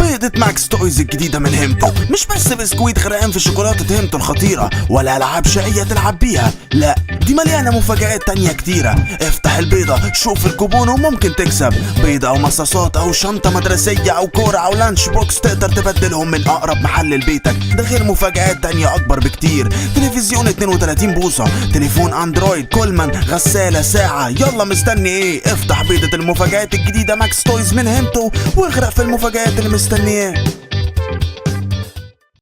بيضة ماكس تويز الجديدة من هيمتو مش بس بسكويت غرقان في شوكولاتة هيمتو الخطيرة ولا ألعاب شقية تلعب بيها، لا دي مليانة مفاجآت تانية كتيرة. افتح البيضة، شوف الكوبون وممكن تكسب بيضة أو مصاصات أو شنطة مدرسية أو كورة أو لانش بوكس تقدر تبدلهم من أقرب محل لبيتك. ده غير مفاجآت تانية أكبر بكتير، تلفزيون 32 بوصة، تليفون أندرويد، كولمان، غسالة، ساعة. يلا مستني إيه؟ افتح بيضة المفاجآت الجديدة ماكس تويز من هيمتو واغرق في المفاجآت اللي مستنياه.